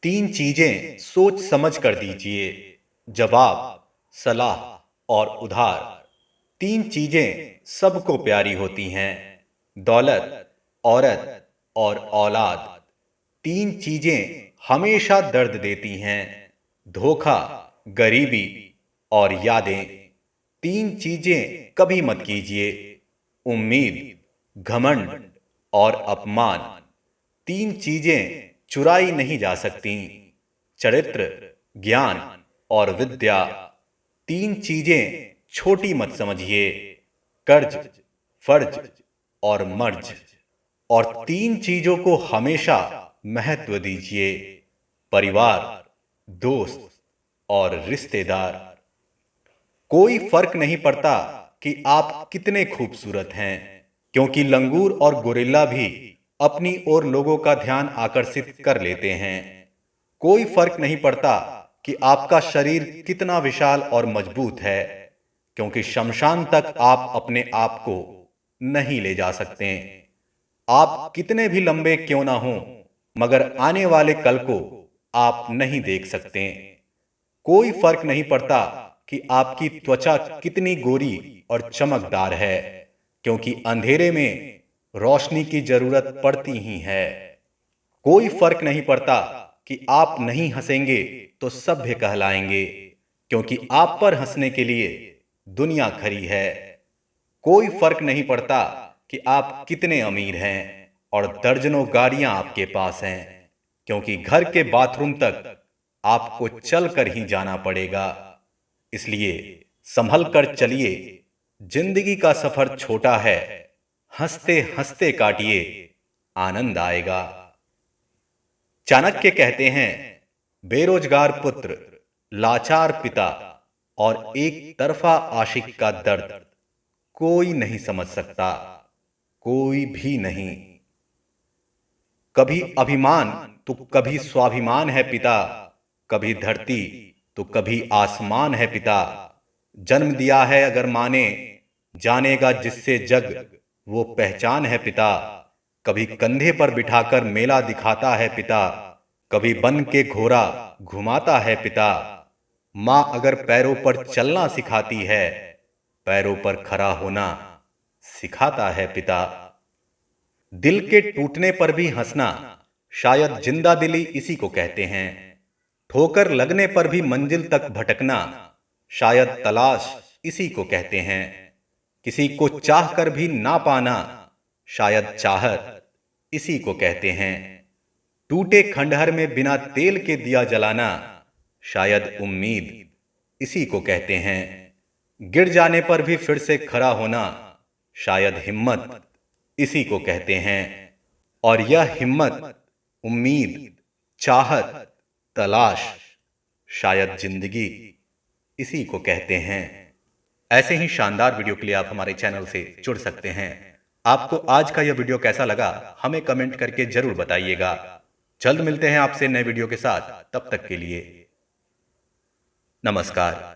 तीन चीजें सोच समझ कर दीजिए। जवाब, सलाह और उधार। तीन चीजें सबको प्यारी होती हैं। दौलत, औरत और औलाद। तीन चीजें हमेशा दर्द देती हैं। धोखा, गरीबी और यादें। तीन चीजें कभी मत कीजिए। उम्मीद, घमंड और अपमान। तीन चीजें चुराई नहीं जा सकती। चरित्र, ज्ञान और विद्या। तीन चीजें छोटी मत समझिए। कर्ज, फर्ज और मर्ज। और तीन चीजों को हमेशा महत्व दीजिए। परिवार, दोस्त और रिश्तेदार। कोई फर्क नहीं पड़ता कि आप कितने खूबसूरत हैं, क्योंकि लंगूर और गोरिल्ला भी अपनी ओर लोगों का ध्यान आकर्षित कर लेते हैं। कोई फर्क नहीं पड़ता कि आपका शरीर कितना विशाल और मजबूत है, क्योंकि शमशान तक आप अपने आप को नहीं ले जा सकते। आप कितने भी लंबे क्यों ना हों, मगर आने वाले कल को आप नहीं देख सकते। कोई फर्क नहीं पड़ता कि आपकी त्वचा कितनी गोरी और चमकदार है, क्योंकि अंधेरे में रोशनी की जरूरत पड़ती ही है। कोई फर्क नहीं पड़ता कि आप नहीं हंसेंगे तो सभ्य कहलाएंगे, क्योंकि आप पर हंसने के लिए दुनिया खड़ी है। कोई फर्क नहीं पड़ता कि आप कितने अमीर हैं और दर्जनों गाड़ियां आपके पास हैं, क्योंकि घर के बाथरूम तक आपको चलकर ही जाना पड़ेगा। इसलिए संभल कर चलिए। जिंदगी का सफर छोटा है, हंसते हंसते काटिए, आनंद आएगा। चाणक्य कहते हैं, बेरोजगार पुत्र, लाचार पिता और एक तरफा आशिक का दर्द कोई नहीं समझ सकता, कोई भी नहीं। कभी अभिमान तो कभी स्वाभिमान है पिता, कभी धरती तो कभी आसमान है पिता। जन्म दिया है अगर माँ ने, जानेगा जिससे जग वो पहचान है पिता। कभी कंधे पर बिठाकर मेला दिखाता है पिता, कभी बन के घोड़ा घुमाता है पिता। माँ अगर पैरों पर चलना सिखाती है, पैरों पर खड़ा होना सिखाता है पिता। दिल के टूटने पर भी हंसना, शायद जिंदा दिली इसी को कहते हैं। ठोकर लगने पर भी मंजिल तक भटकना, शायद तलाश इसी को कहते हैं। किसी को चाह कर भी ना पाना, शायद चाहत इसी को कहते हैं। टूटे खंडहर में बिना तेल के दिया जलाना, शायद उम्मीद इसी को कहते हैं। गिर जाने पर भी फिर से खड़ा होना, शायद हिम्मत इसी को कहते हैं। और यह हिम्मत, उम्मीद, चाहत, तलाश, शायद जिंदगी इसी को कहते हैं। ऐसे ही शानदार वीडियो के लिए आप हमारे चैनल से जुड़ सकते हैं। आपको आज का यह वीडियो कैसा लगा हमें कमेंट करके जरूर बताइएगा। जल्द मिलते हैं आपसे नए वीडियो के साथ, तब तक के लिए नमस्कार।